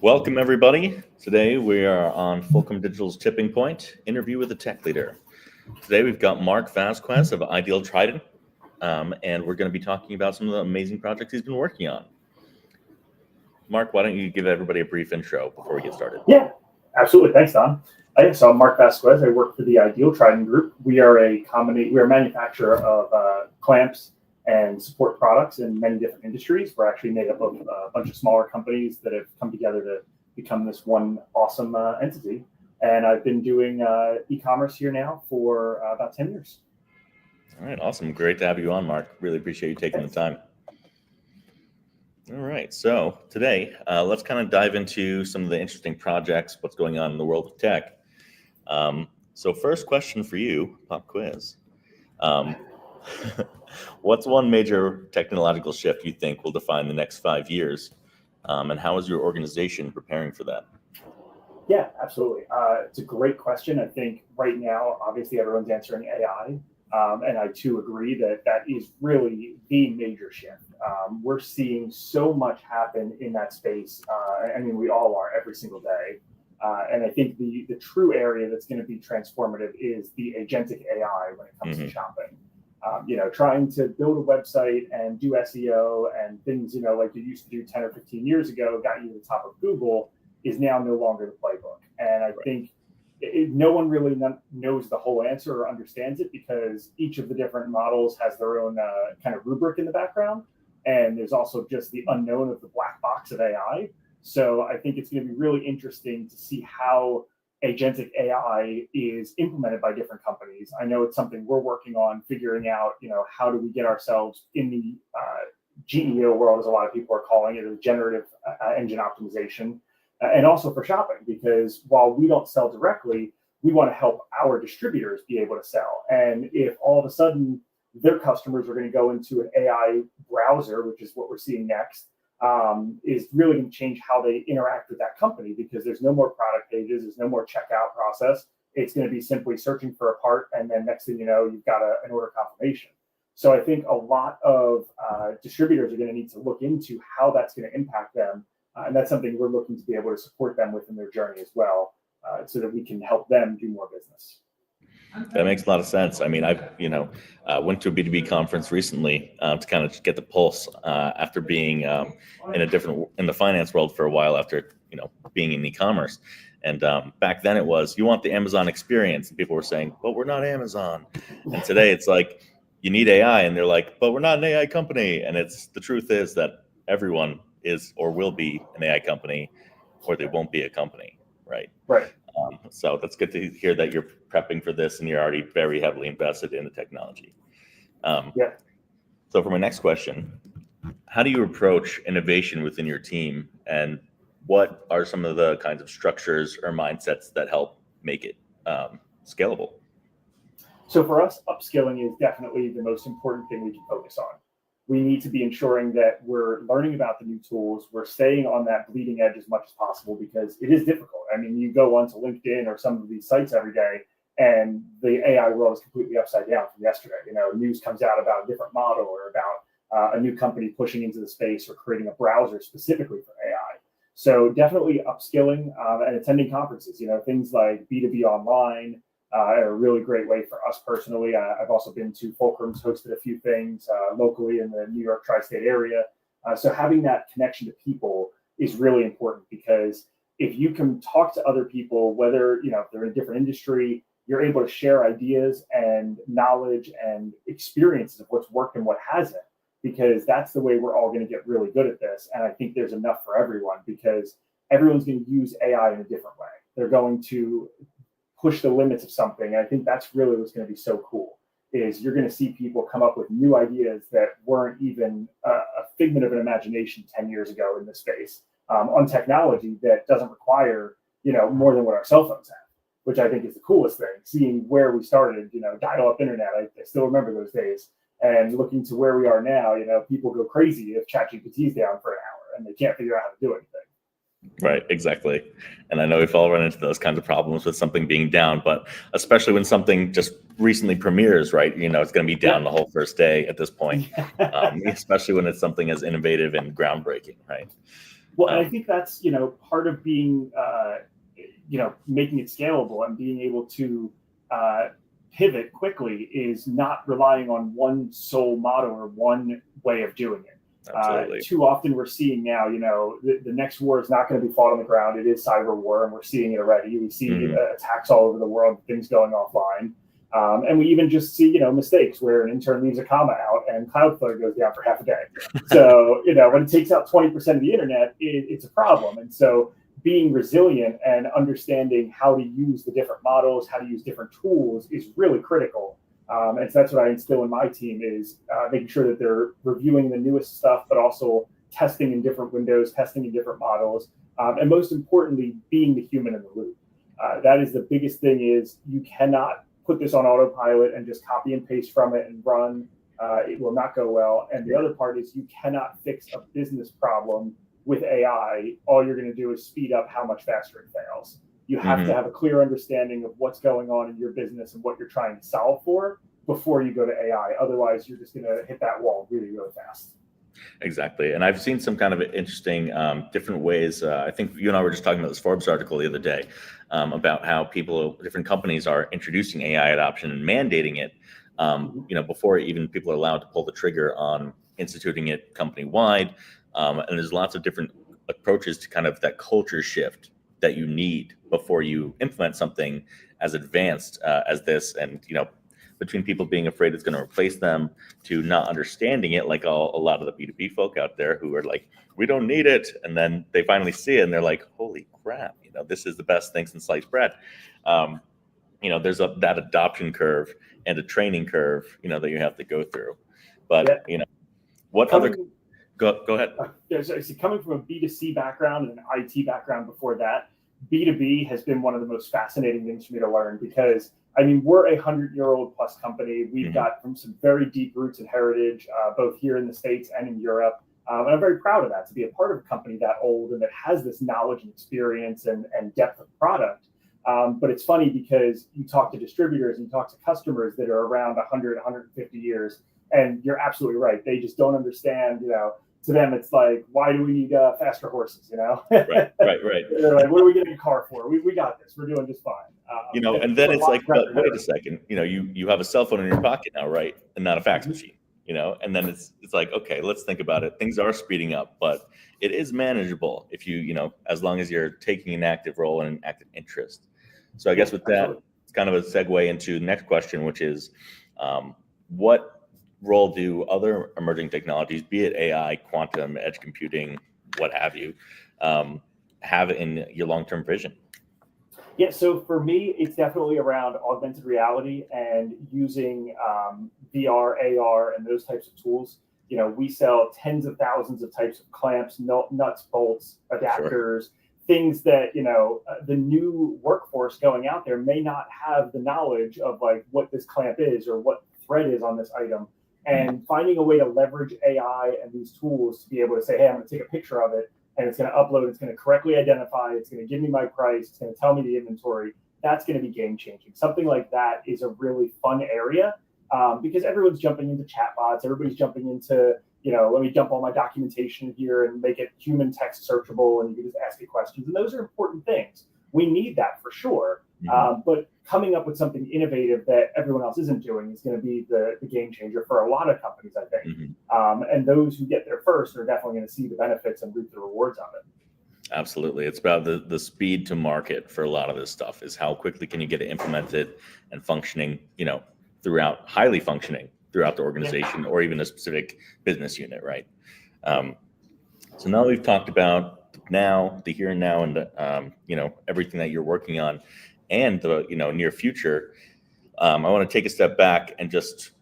Welcome, everybody. Today we are on Fulcrum Digital's Tipping Point, interview with a tech leader. Today we've got Marc Vasquez of Ideal Trident, and we're going to be talking about some of the amazing projects he's been working on. Marc, why don't you give everybody a brief intro before we get started? Yeah, absolutely. Thanks, Don. So I'm Marc Vasquez. I work for the Ideal Trident Group. We are a manufacturer of clamps and support products in many different industries. We're actually made up of a bunch of smaller companies that have come together to become this one awesome entity. And I've been doing e-commerce here now for about 10 years. All right, awesome. Great to have you on, Marc. Really appreciate you taking the time. All right, so today, let's kind of dive into some of the interesting projects, what's going on in the world of tech. So first question for you, pop quiz. What's one major technological shift you think will define the next 5 years? And how is your organization preparing for that? Yeah, absolutely. It's a great question. I think right now, obviously, everyone's answering AI. And I too agree that is really the major shift. We're seeing so much happen in that space. We all are every single day. And I think the true area that's going to be transformative is the agentic AI when it comes to shopping. Trying to build a website and do SEO and things, like you used to do 10 or 15 years ago, got you to the top of Google, is now no longer the playbook. And I think no one really knows the whole answer or understands it because each of the different models has their own kind of rubric in the background. And there's also just the unknown of the black box of AI. So I think it's going to be really interesting to see how agentic AI is implemented by different companies. I know it's something we're working on figuring out, how do we get ourselves in the GEO world, as a lot of people are calling it, or generative engine optimization, and also for shopping, because while we don't sell directly, we want to help our distributors be able to sell. And if all of a sudden their customers are going to go into an AI browser, which is what we're seeing next, is really going to change how they interact with that company, because there's no more product pages, there's no more checkout process. It's going to be simply searching for a part, and then next thing you know, you've got an order confirmation. So I think a lot of distributors are going to need to look into how that's going to impact them, and that's something we're looking to be able to support them with in their journey as well, so that we can help them do more business. That makes a lot of sense. I went to a B2B conference recently to kind of get the pulse after being in the finance world for a while after, being in e-commerce. And back then it was, you want the Amazon experience. And people were saying, but we're not Amazon. And today it's like, you need AI. And they're like, but we're not an AI company. And the truth is that everyone is or will be an AI company, or they won't be a company, right? Right. So that's good to hear that you're prepping for this and you're already very heavily invested in the technology. So for my next question, how do you approach innovation within your team, and what are some of the kinds of structures or mindsets that help make it scalable? So for us, upskilling is definitely the most important thing we can focus on. We need to be ensuring that we're learning about the new tools. We're staying on that bleeding edge as much as possible, because it is difficult. You go onto LinkedIn or some of these sites every day, and the AI world is completely upside down from yesterday. News comes out about a different model or about a new company pushing into the space or creating a browser specifically for AI. So definitely upskilling and attending conferences. Things like B2B Online are a really great way for us personally. I've also been to Fulcrum's, hosted a few things locally in the New York tri-state area. So having that connection to people is really important, because if you can talk to other people, whether if they're in a different industry, you're able to share ideas and knowledge and experiences of what's worked and what hasn't, because that's the way we're all going to get really good at this. And I think there's enough for everyone, because everyone's going to use AI in a different way. They're going to push the limits of something. And I think that's really what's going to be so cool, is you're going to see people come up with new ideas that weren't even a figment of an imagination 10 years ago in this space, on technology that doesn't require, more than what our cell phones have, which I think is the coolest thing. Seeing where we started, dial-up internet, I still remember those days. And looking to where we are now, people go crazy if ChatGPT is down for an hour and they can't figure out how to do anything. Right, exactly. And I know we've all run into those kinds of problems with something being down, but especially when something just recently premieres, right? It's going to be down the whole first day at this point, especially when it's something as innovative and groundbreaking, right? Well, and I think that's, part of being, making it scalable and being able to uh, pivot quickly is not relying on one sole model or one way of doing it. Absolutely. Too often we're seeing now, the next war is not going to be fought on the ground. It is cyber war, and we're seeing it already. We see attacks all over the world, things going offline. And we even just see, mistakes where an intern leaves a comma out and Cloudflare goes down for half a day. So, when it takes out 20% of the internet, it's a problem. And so being resilient and understanding how to use the different models, how to use different tools is really critical. And so that's what I instill in my team is making sure that they're reviewing the newest stuff, but also testing in different windows, testing in different models, and most importantly, being the human in the loop. That is the biggest thing is you cannot put this on autopilot and just copy and paste from it and run. It will not go well. And the other part is you cannot fix a business problem with AI. All you're going to do is speed up how much faster it fails. You have to have a clear understanding of what's going on in your business and what you're trying to solve for before you go to AI. Otherwise, you're just going to hit that wall really, really fast. Exactly. And I've seen some kind of interesting different ways. I think you and I were just talking about this Forbes article the other day about how different companies are introducing AI adoption and mandating it, before even people are allowed to pull the trigger on instituting it company-wide. And there's lots of different approaches to kind of that culture shift that you need before you implement something as advanced as this. And, between people being afraid it's going to replace them to not understanding it, like a lot of the B2B folk out there who are like, we don't need it. And then they finally see it and they're like, holy crap, this is the best thing since sliced bread. There's that adoption curve and a training curve, that you have to go through. But, go ahead. So coming from a B2C background and an IT background before that, B2B has been one of the most fascinating things for me to learn because we're a 100-year-old plus company. We've got from some very deep roots and heritage, both here in the States and in Europe. And I'm very proud of that, to be a part of a company that old and that has this knowledge and experience and depth of product. But it's funny because you talk to distributors and you talk to customers that are around 100, 150 years, and you're absolutely right. They just don't understand, to them, it's like, why do we need faster horses, Right. They're like, what are we getting a car for? We got this. We're doing just fine. And then it's like, but wait a second, you have a cell phone in your pocket now, right? And not a fax machine, and then it's like, okay, let's think about it. Things are speeding up, but it is manageable if you, as long as you're taking an active role and an active interest. So I guess with that, it's kind of a segue into the next question, which is what role do other emerging technologies, be it AI, quantum, edge computing, what have you, have in your long-term vision? Yeah, so for me, it's definitely around augmented reality and using VR, AR, and those types of tools. We sell tens of thousands of types of clamps, nuts, bolts, adapters, things that, the new workforce going out there may not have the knowledge of like what this clamp is or what thread is on this item. And finding a way to leverage AI and these tools to be able to say, hey, I'm going to take a picture of it and it's going to upload, it's going to correctly identify, it's going to give me my price, it's going to tell me the inventory. That's going to be game changing. Something like that is a really fun area because everyone's jumping into chatbots. Everybody's jumping into, let me dump all my documentation here and make it human text searchable and you can just ask it questions. And those are important things. We need that for sure. But coming up with something innovative that everyone else isn't doing is going to be the game changer for a lot of companies, I think. And those who get there first are definitely going to see the benefits and reap the rewards of it. Absolutely. It's about the speed to market for a lot of this stuff is how quickly can you get it implemented and functioning, highly functioning throughout the organization or even a specific business unit, right? So now we've talked about the here and now and, everything that you're working on and the, near future. I want to take a step back and just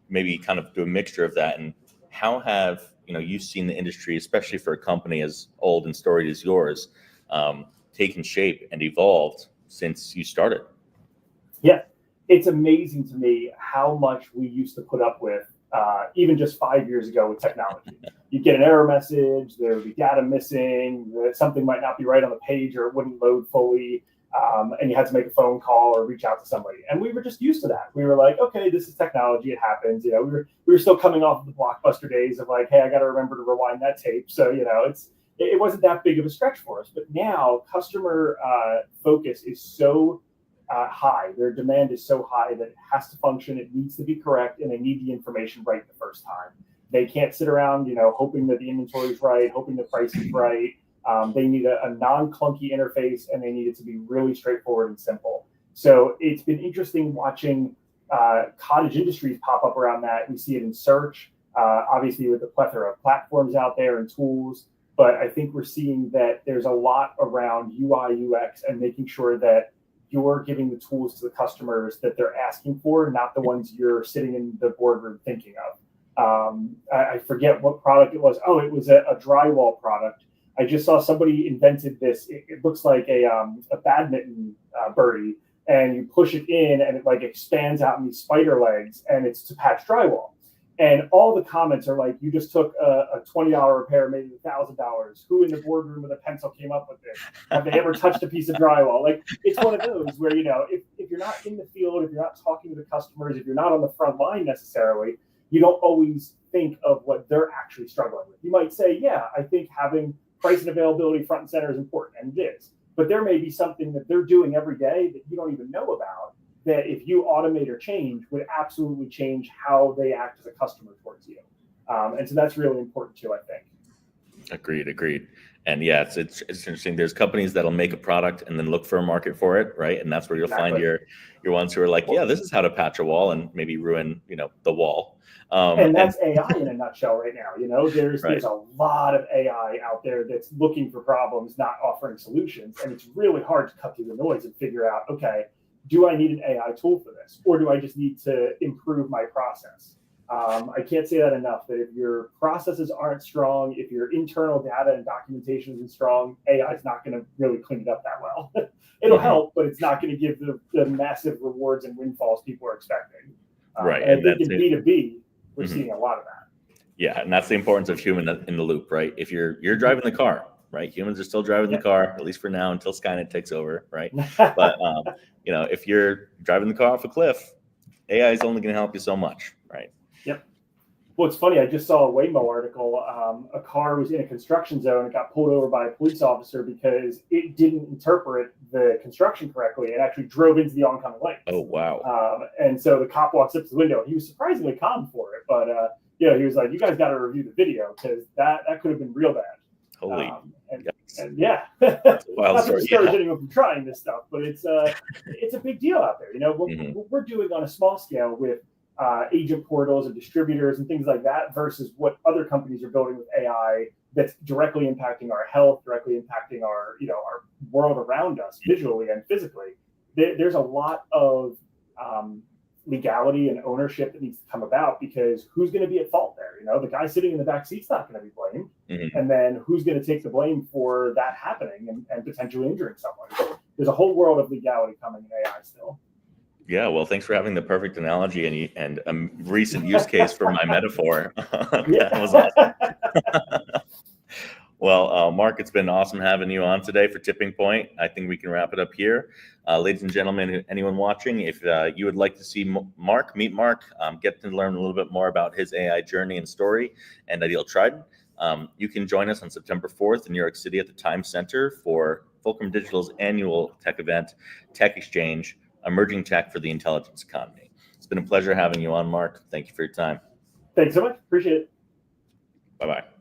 maybe kind of do a mixture of that. And how have, you seen the industry, especially for a company as old and storied as yours, taken shape and evolved since you started? Yeah, it's amazing to me how much we used to put up with even just 5 years ago with technology. You'd get an error message, there would be data missing, something might not be right on the page or it wouldn't load fully, and you had to make a phone call or reach out to somebody. And we were just used to that. We were like, okay, this is technology, it happens. We were still coming off of the Blockbuster days of like, hey, I got to remember to rewind that tape. So, it wasn't that big of a stretch for us. But now customer focus is so high. Their demand is so high that it has to function. It needs to be correct, and they need the information right the first time. They can't sit around, hoping that the inventory is right, hoping the price is right. They need a non-clunky interface, and they need it to be really straightforward and simple. So it's been interesting watching cottage industries pop up around that. We see it in search, obviously with the plethora of platforms out there and tools. But I think we're seeing that there's a lot around UI, UX, and making sure that you're giving the tools to the customers that they're asking for, not the ones you're sitting in the boardroom thinking of. I forget what product it was. Oh, it was a drywall product. I just saw somebody invented this. It looks like a badminton birdie, and you push it in, and it like expands out in these spider legs, and it's to patch drywall. And all the comments are like, you just took a $20 repair, maybe $1,000. Who in the boardroom with a pencil came up with this? Have they ever touched a piece of drywall? Like, it's one of those where, if you're not in the field, if you're not talking to the customers, if you're not on the front line necessarily, you don't always think of what they're actually struggling with. You might say, yeah, I think having price and availability front and center is important, and it is. But there may be something that they're doing every day that you don't even know about, that if you automate or change would absolutely change how they act as a customer towards you. And so that's really important too, I think. Agreed. And yeah, it's interesting. There's companies that'll make a product and then look for a market for it, right? And that's where you'll find your ones who are like, yeah, this is how to patch a wall, and maybe ruin, the wall. And that's AI in a nutshell right now. There's a lot of AI out there that's looking for problems, not offering solutions. And it's really hard to cut through the noise and figure out, okay, do I need an AI tool for this? Or do I just need to improve my process? I can't say that enough, that if your processes aren't strong, if your internal data and documentation isn't strong, AI is not going to really clean it up that well. It'll help, but it's not going to give the massive rewards and windfalls people are expecting. Right. And I think in B2B, we're seeing a lot of that. Yeah, and that's the importance of human in the loop, right? If you're driving the car, right? Humans are still driving the car, at least for now, until Skynet takes over, right? But if you're driving the car off a cliff, AI is only going to help you so much, right? Yep. Well, it's funny. I just saw a Waymo article. A car was in a construction zone and got pulled over by a police officer because it didn't interpret the construction correctly. It actually drove into the oncoming lane. Oh, wow. And so the cop walks up to the window. He was surprisingly calm for it, but he was like, "You guys got to review the video because that could have been real bad." Holy. And yeah, That's a wild not to story. discourage anyone from trying this stuff, but it's a big deal out there. What we're doing on a small scale with agent portals and distributors and things like that versus what other companies are building with AI that's directly impacting our health, directly impacting our our world around us visually and physically. There's a lot of legality and ownership that needs to come about, because who's going to be at fault there? The guy sitting in the back seat's not going to be blamed. And then who's going to take the blame for that happening and potentially injuring someone? There's a whole world of legality coming in AI still. Yeah, well, thanks for having the perfect analogy and a recent use case for my metaphor. That was awesome. Well, Mark, it's been awesome having you on today for Tipping Point. I think we can wrap it up here. Ladies and gentlemen, anyone watching, if you would like to see meet Mark, get to learn a little bit more about his AI journey and story and Ideal Trident, you can join us on September 4th in New York City at the Times Center for Fulcrum Digital's annual tech event, Tech Exchange, Emerging Tech for the Intelligence Economy. It's been a pleasure having you on, Mark. Thank you for your time. Thanks so much. Appreciate it. Bye-bye.